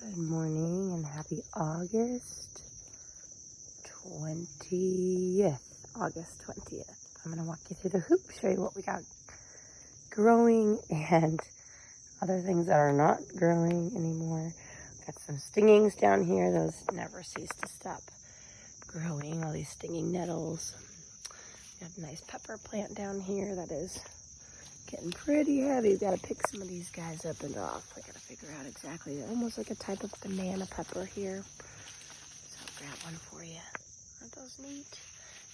Good morning and happy August 20th. August 20th. I'm going to walk you through the hoop, show you what we got growing and other things that are not growing anymore. Got some stingings down here. Those never cease to stop growing, all these stinging nettles. Got a nice pepper plant down here that is getting pretty heavy. We've got to pick some of these guys up and off. I got to figure out exactly. They're almost like a type of banana pepper here. So I'll grab one for you. Aren't those neat?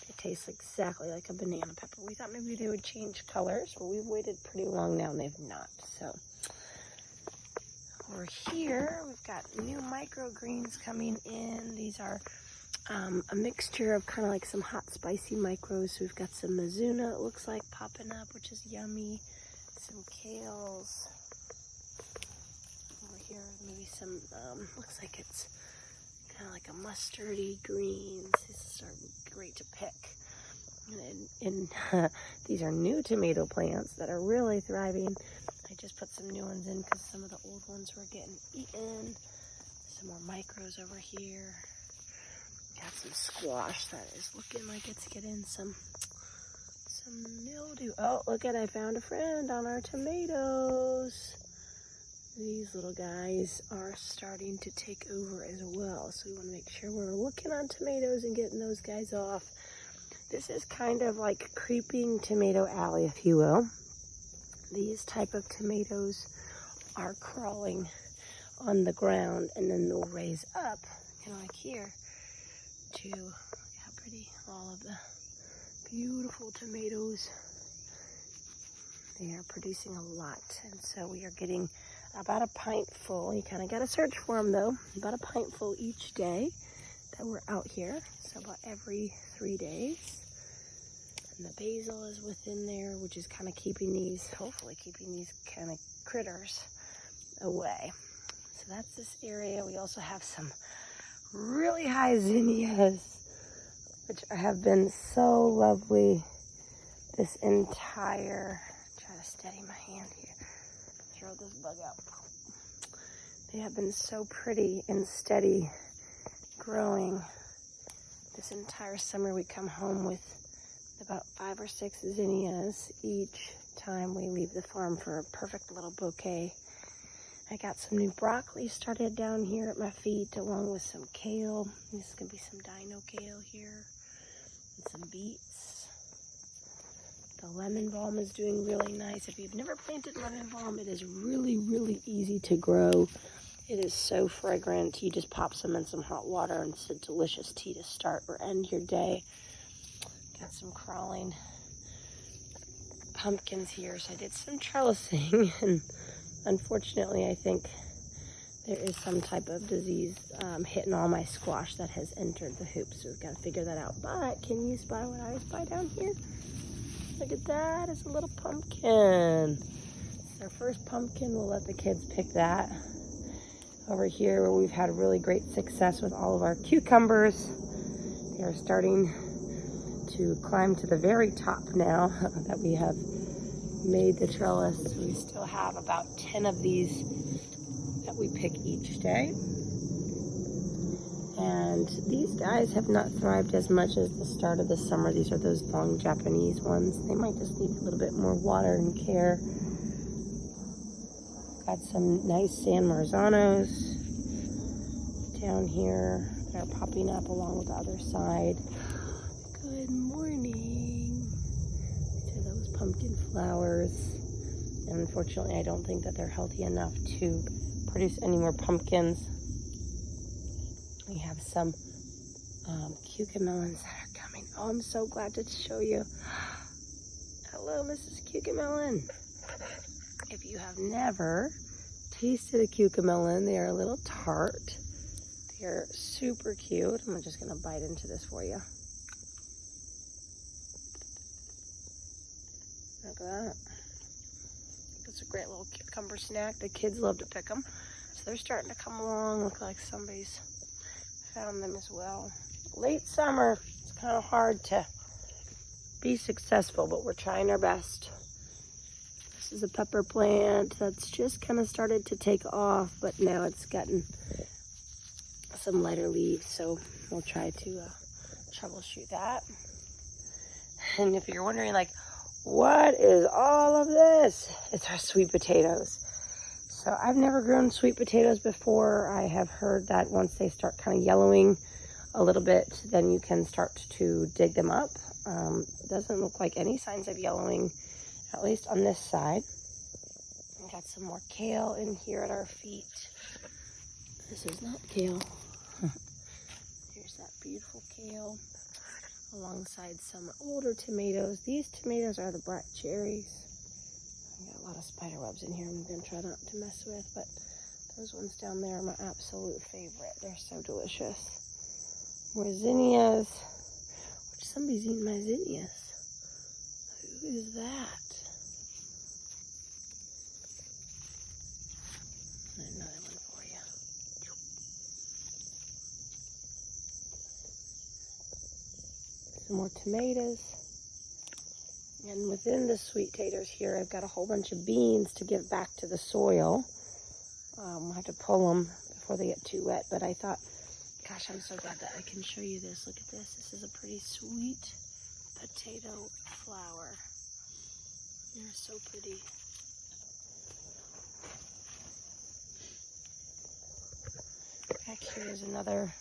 They taste exactly like a banana pepper. We thought maybe they would change colors, but we've waited pretty long now and they've not. So over here, we've got new microgreens coming in. These are a mixture of kind of like some hot spicy micros. So we've got some Mizuna, it looks like, popping up, which is yummy. Some kales. Over here, maybe some, looks like it's kind of like a mustardy greens. These are great to pick. And these are new tomato plants that are really thriving. I just put some new ones in because some of the old ones were getting eaten. Some more micros over here. Got some squash that is looking like it's getting some mildew. Oh, look at, I found a friend on our tomatoes. These little guys are starting to take over as well. So we want to make sure we're looking on tomatoes and getting those guys off. This is kind of like creeping tomato alley, if you will. These type of tomatoes are crawling on the ground and then they'll raise up, like here, to look how pretty all of the beautiful tomatoes. They are producing a lot, and so we are getting about a pint full. You kind of got to search for them though. About a pint full each day that we're out here, so about every 3 days. And the basil is within there, which is kind of keeping these, hopefully keeping these kind of critters away. So that's this area. We also have some really high zinnias, which have been so lovely this entire, try to steady my hand here, throw this bug out. They have been so pretty and steady growing this entire summer. We come home with about 5 or 6 zinnias each time we leave the farm for a perfect little bouquet. I got some new broccoli started down here at my feet, along with some kale. This is going to be some dino kale here, and some beets. The lemon balm is doing really nice. If you've never planted lemon balm, it is really, really easy to grow. It is so fragrant. You just pop some in some hot water, and it's a delicious tea to start or end your day. Got some crawling pumpkins here, so I did some trellising, and unfortunately, I think there is some type of disease hitting all my squash that has entered the hoop, so we've got to figure that out. But can you spy what I spy down here? Look at that, it's a little pumpkin. It's our first pumpkin. We'll let the kids pick that. Over here, where we've had really great success with all of our cucumbers. They are starting to climb to the very top now that we have made the trellis. We still have about 10 of these that we pick each day. And these guys have not thrived as much as the start of the summer. These are those long Japanese ones. They might just need a little bit more water and care. Got some nice San Marzanos down here that are popping up along with the other side. Good morning. These are those pumpkin flowers. And unfortunately, I don't think that they're healthy enough to produce any more pumpkins. We have some cucamelons that are coming. Oh, I'm so glad to show you. Hello, Mrs. Cucamelon. If you have never tasted a cucamelon, they are a little tart. They're super cute. I'm just going to bite into this for you. Look at that. It's a great little cucumber snack. The kids love to pick them. So they're starting to come along. Look like somebody's found them as well. Late summer, it's kind of hard to be successful, but we're trying our best. This is a pepper plant that's just kind of started to take off, but now it's gotten some lighter leaves, so we'll try to troubleshoot that. And if you're wondering, like, what is all of this? It's our sweet potatoes. So I've never grown sweet potatoes before. I have heard that once they start kind of yellowing a little bit, then you can start to dig them up. Doesn't look like any signs of yellowing, at least on this side. We got some more kale in here at our feet. This is not kale. Here's that beautiful kale alongside some older tomatoes. These tomatoes are the black cherries. I got a lot of spider webs in here I'm going to try not to mess with, but those ones down there are my absolute favorite. They're so delicious. More zinnias. Somebody's eating my zinnias. Who is that? Another one for you. Some more tomatoes. And within the sweet taters here, I've got a whole bunch of beans to give back to the soil. I'll have to pull them before they get too wet, but I thought, gosh, I'm so glad that I can show you this. Look at this. This is a pretty sweet potato flower. They're so pretty. Back here is another.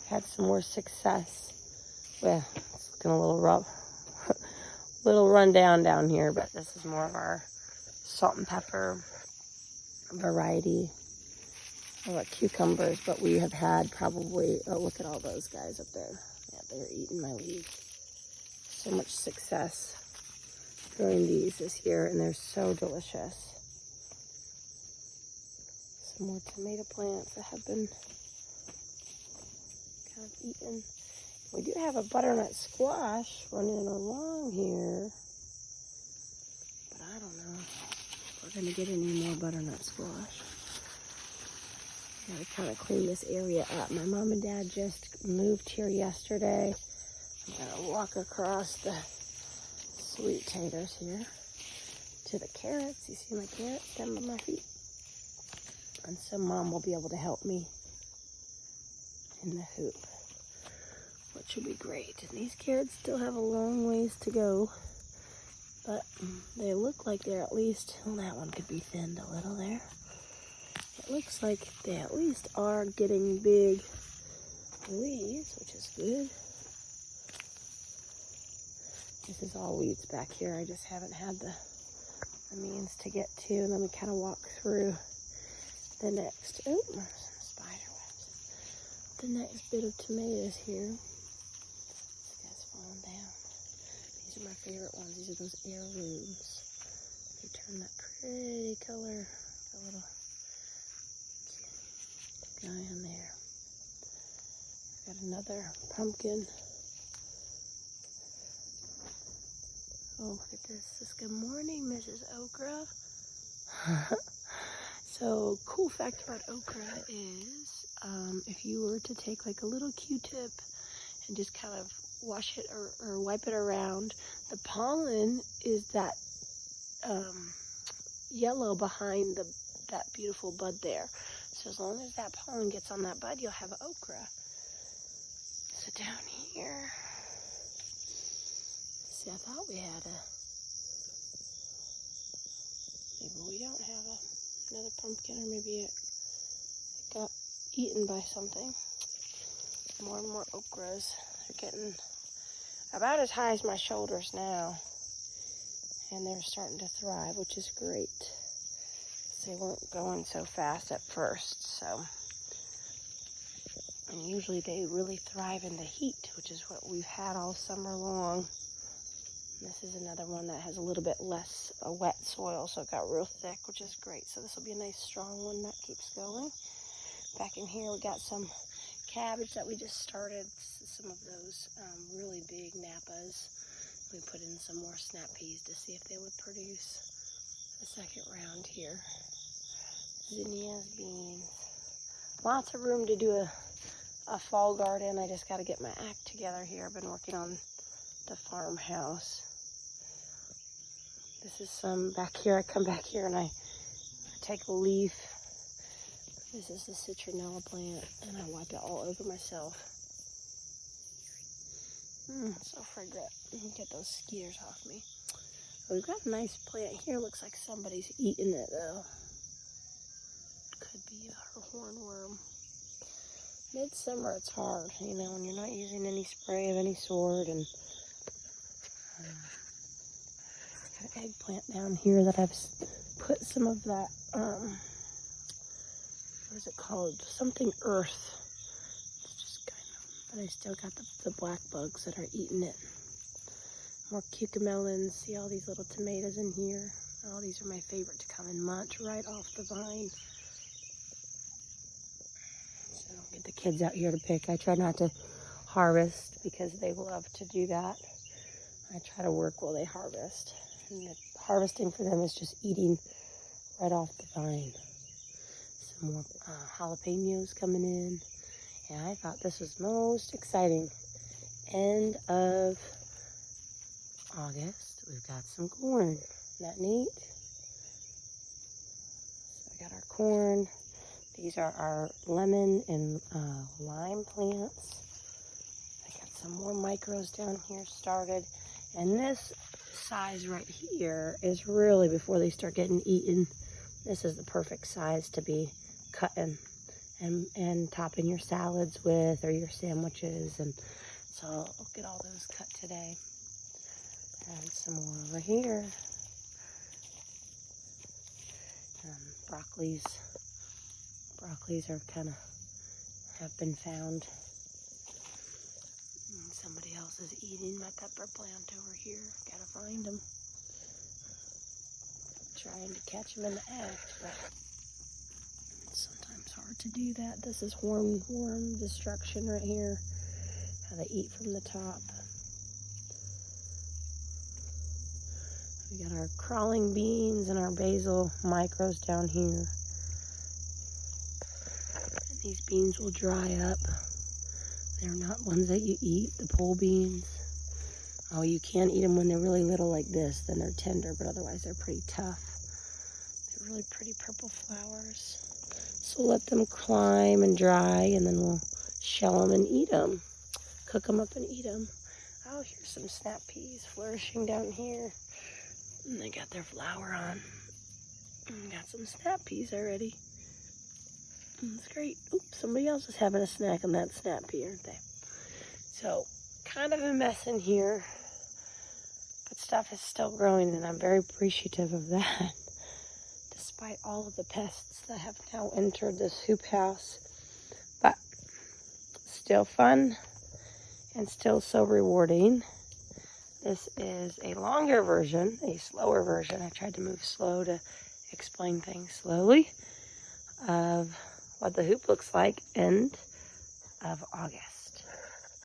Had some more success. Well, it's looking a little rough. Little rundown down here, but this is more of our salt and pepper variety. Like cucumbers, but we have had probably, oh, look at all those guys up there. Yeah, they're eating my leaves. So much success growing these this year, and they're so delicious. Some more tomato plants that have been kind of eaten. We do have a butternut squash running along here, but I don't know if we're going to get any more butternut squash. Gotta kind of clean this area up. My mom and dad just moved here yesterday. I'm gonna walk across the sweet taters here to the carrots. You see my carrots down by my feet? And so mom will be able to help me in the hoop, which will be great. And these carrots still have a long ways to go, but they look like they're at least, well, that one could be thinned a little there. It looks like they at least are getting big leaves, which is good. This is all weeds back here. I just haven't had the means to get to. And then we kind of walk through the next, oh, there's some spider webs. The next bit of tomatoes here. This guy's falling down. These are my favorite ones. These are those heirlooms. They turn that pretty color, a little guy in there. Got another pumpkin. Oh, look at this. This good morning, Mrs. Okra. So, cool fact about okra is if you were to take like a little Q-tip and just kind of wash it or wipe it around, the pollen is that yellow behind that beautiful bud there. So as long as that pollen gets on that bud, you'll have okra. So down here, see, I thought we had maybe we don't have another pumpkin, or maybe it got eaten by something. More and more okras. They're getting about as high as my shoulders now. And they're starting to thrive, which is great. They weren't going so fast at first, so. And usually they really thrive in the heat, which is what we've had all summer long. And this is another one that has a little bit less wet soil, so it got real thick, which is great. So this will be a nice strong one that keeps going. Back in here we got some cabbage that we just started, some of those really big Napas. We put in some more snap peas to see if they would produce a second round here. Zinnias, beans. Lots of room to do a fall garden. I just got to get my act together here. I've been working on the farmhouse. This is some back here. I come back here and I take a leaf. This is the citronella plant, and I wipe it all over myself. So fragrant. Get those skeeters off me. We've got a nice plant here. Looks like somebody's eating it though. Could be a hornworm. Midsummer, it's hard, you know, when you're not using any spray of any sort. And got an eggplant down here that I've put some of that, what is it called? Something earth. It's just kind of, but I still got the black bugs that are eating it. More cucamelons. See all these little tomatoes in here? Oh, these are my favorite to come and munch right off the vine. So get the kids out here to pick. I try not to harvest because they love to do that. I try to work while they harvest. And the harvesting for them is just eating right off the vine. Some more jalapenos coming in. And I thought this was most exciting. End of August, we've got some corn. Isn't that neat? So I got our corn. These are our lemon and lime plants. I got some more micros down here started. And this size right here is really before they start getting eaten. This is the perfect size to be cutting and topping your salads with or your sandwiches. And so I'll get all those cut today. And some more over here. Broccolis. Broccolis are have been found. And somebody else is eating my pepper plant over here. Gotta find them. Trying to catch them in the act, but it's sometimes hard to do that. This is worm destruction right here. How they eat from the top. We got our crawling beans and our basil micros down here. And these beans will dry up. They're not ones that you eat, the pole beans. Oh, you can eat them when they're really little like this, then they're tender, but otherwise they're pretty tough. They're really pretty purple flowers. So let them climb and dry, and then we'll shell them and eat them. Cook them up and eat them. Oh, here's some snap peas flourishing down here. And they got their flower on. And got some snap peas already. It's great. Oops, somebody else is having a snack on that snap pea, aren't they? So, kind of a mess in here. But stuff is still growing, and I'm very appreciative of that. Despite all of the pests that have now entered this hoop house. But, still fun. And still so rewarding. This is a longer version, a slower version. I tried to move slow to explain things slowly of what the hoop looks like end of August.